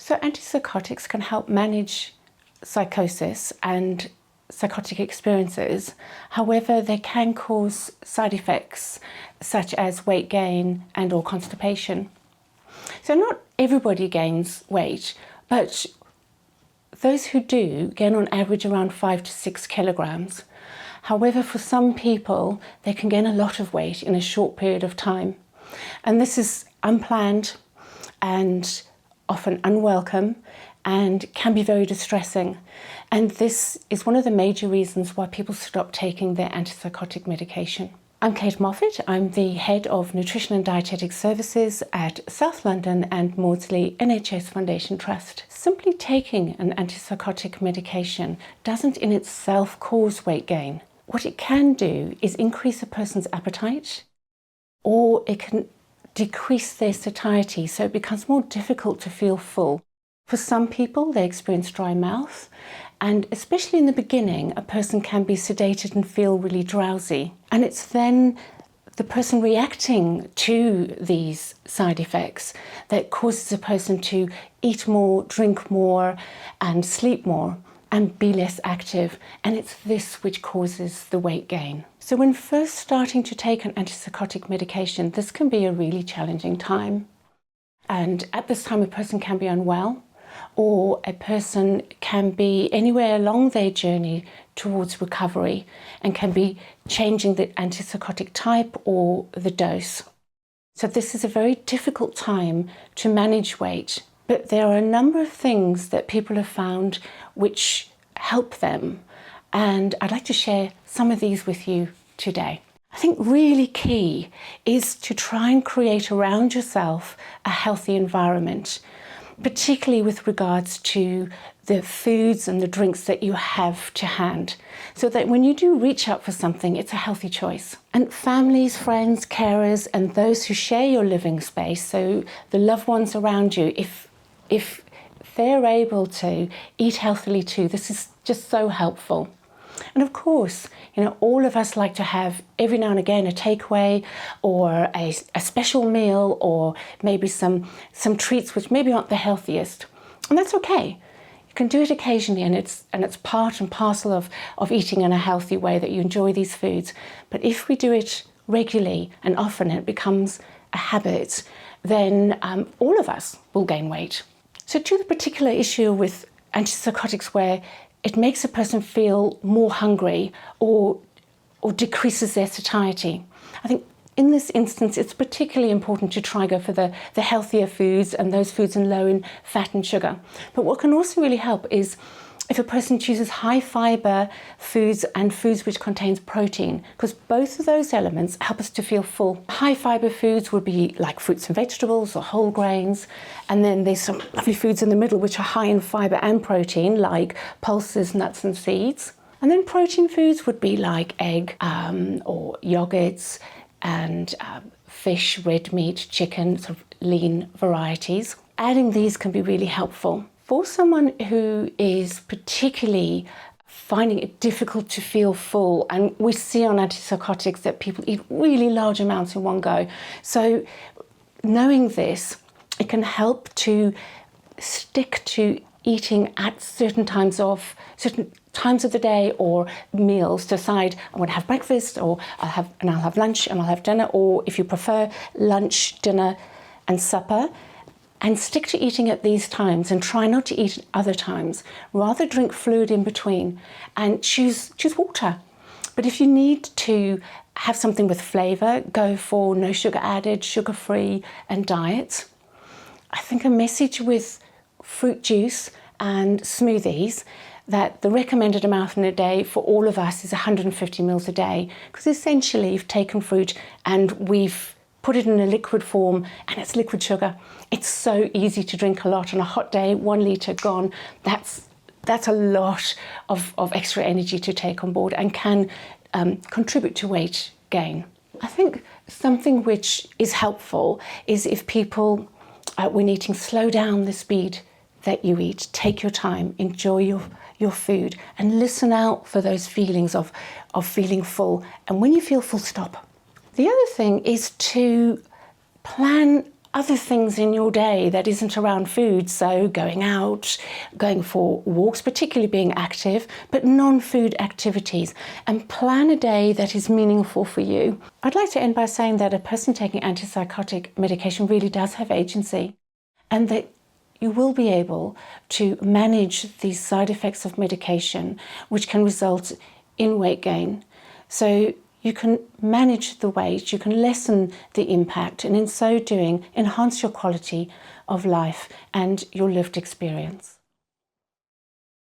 So antipsychotics can help manage psychosis and psychotic experiences. However, they can cause side effects such as weight gain and or constipation. So not everybody gains weight, but those who do gain on average around 5 to 6 kilograms. However, for some people, they can gain a lot of weight in a short period of time. And this is unplanned and often unwelcome and can be very distressing. And this is one of the major reasons why people stop taking their antipsychotic medication. I'm Kate Moffat. I'm the head of Nutrition and Dietetics Services at South London and Maudsley NHS Foundation Trust. Simply taking an antipsychotic medication doesn't in itself cause weight gain. What it can do is increase a person's appetite, or it can decrease their satiety, so it becomes more difficult to feel full. For some people, they experience dry mouth, and especially in the beginning, a person can be sedated and feel really drowsy. And it's then the person reacting to these side effects that causes a person to eat more, drink more, and sleep more, and be less active. And it's this which causes the weight gain. So when first starting to take an antipsychotic medication, this can be a really challenging time. And at this time, a person can be unwell, or a person can be anywhere along their journey towards recovery and can be changing the antipsychotic type or the dose. So this is a very difficult time to manage weight, but there are a number of things that people have found which help them, and I'd like to share some of these with you today. I think really key is to try and create around yourself a healthy environment, particularly with regards to the foods and the drinks that you have to hand, so that when you do reach out for something, it's a healthy choice. And families, friends, carers, and those who share your living space, so the loved ones around you, if they're able to eat healthily too, this is just so helpful. And of course, you know, all of us like to have every now and again a takeaway or a special meal, or maybe some treats which maybe aren't the healthiest. And that's okay. You can do it occasionally, and it's part and parcel of eating in a healthy way that you enjoy these foods. But if we do it regularly and often, and it becomes a habit, then all of us will gain weight. So to the particular issue with antipsychotics, where it makes a person feel more hungry or decreases their satiety, I think in this instance it's particularly important to try go for the healthier foods and those foods low in fat and sugar. But what can also really help is if a person chooses high fibre foods and foods which contains protein, because both of those elements help us to feel full. High fibre foods would be like fruits and vegetables or whole grains, and then there's some lovely foods in the middle which are high in fibre and protein, like pulses, nuts and seeds. And then protein foods would be like egg or yogurts and fish, red meat, chicken, sort of lean varieties. Adding these can be really helpful. For someone who is particularly finding it difficult to feel full, and we see on antipsychotics that people eat really large amounts in one go. So knowing this, it can help to stick to eating at certain times of the day or meals. Decide I'm going to have breakfast, or I'll have lunch and I'll have dinner, or if you prefer, lunch, dinner and supper. And stick to eating at these times and try not to eat at other times. Rather drink fluid in between and choose water. But if you need to have something with flavour, go for no sugar added, sugar-free and diet. I think a message with fruit juice and smoothies that the recommended amount in a day for all of us is 150 mils a day, because essentially you've taken fruit and we've put it in a liquid form, and it's liquid sugar. It's so easy to drink a lot on a hot day. 1 litre gone. That's a lot of extra energy to take on board, and can contribute to weight gain. I think something which is helpful is if people, when eating, slow down the speed that you eat. Take your time, enjoy your food, and listen out for those feelings of feeling full. And when you feel full, stop. The other thing is to plan other things in your day that isn't around food, so going out, going for walks, particularly being active, but non-food activities, and plan a day that is meaningful for you. I'd like to end by saying that a person taking antipsychotic medication really does have agency, and that you will be able to manage these side effects of medication, which can result in weight gain. So you can manage the weight, you can lessen the impact, and in so doing, enhance your quality of life and your lived experience.